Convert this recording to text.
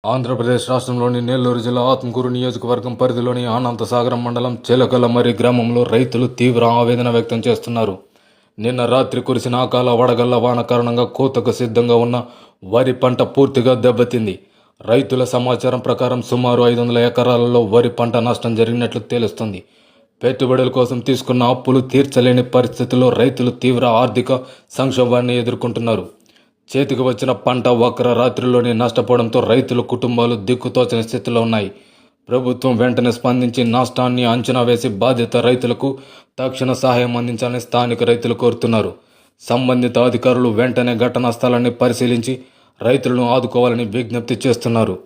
ఆంధ్రప్రదేశ్ రాష్ట్రంలోని నెల్లూరు జిల్లా ఆత్మకూరు నియోజకవర్గం పరిధిలోని అనంతసాగరం మండలం చిలకలమర్రి గ్రామంలో రైతులు తీవ్ర ఆవేదన వ్యక్తం చేస్తున్నారు. నిన్న రాత్రి కురిసిన అకాల వడగళ్ల వాన కారణంగా కోతకు సిద్ధంగా ఉన్న వరి పంట పూర్తిగా దెబ్బతింది. రైతుల సమాచారం ప్రకారం సుమారు 500 ఎకరాలలో వరి పంట నష్టం జరిగినట్లు తెలుస్తుంది. పెట్టుబడుల కోసం తీసుకున్న అప్పులు తీర్చలేని పరిస్థితుల్లో రైతులు తీవ్ర ఆర్థిక సంక్షోభాన్ని ఎదుర్కొంటున్నారు. చేతికి వచ్చిన పంట ఒక్క రాత్రిలోనే నష్టపోవడంతో రైతుల కుటుంబాలు దిక్కుతోచని స్థితిలో ఉన్నాయి. ప్రభుత్వం వెంటనే స్పందించి నష్టాన్ని అంచనా వేసి బాధిత రైతులకు తక్షణ సహాయం అందించాలని స్థానిక రైతులు కోరుతున్నారు. సంబంధిత అధికారులు వెంటనే ఘటనా స్థలాన్ని పరిశీలించి రైతులను ఆదుకోవాలని విజ్ఞప్తి చేస్తున్నారు.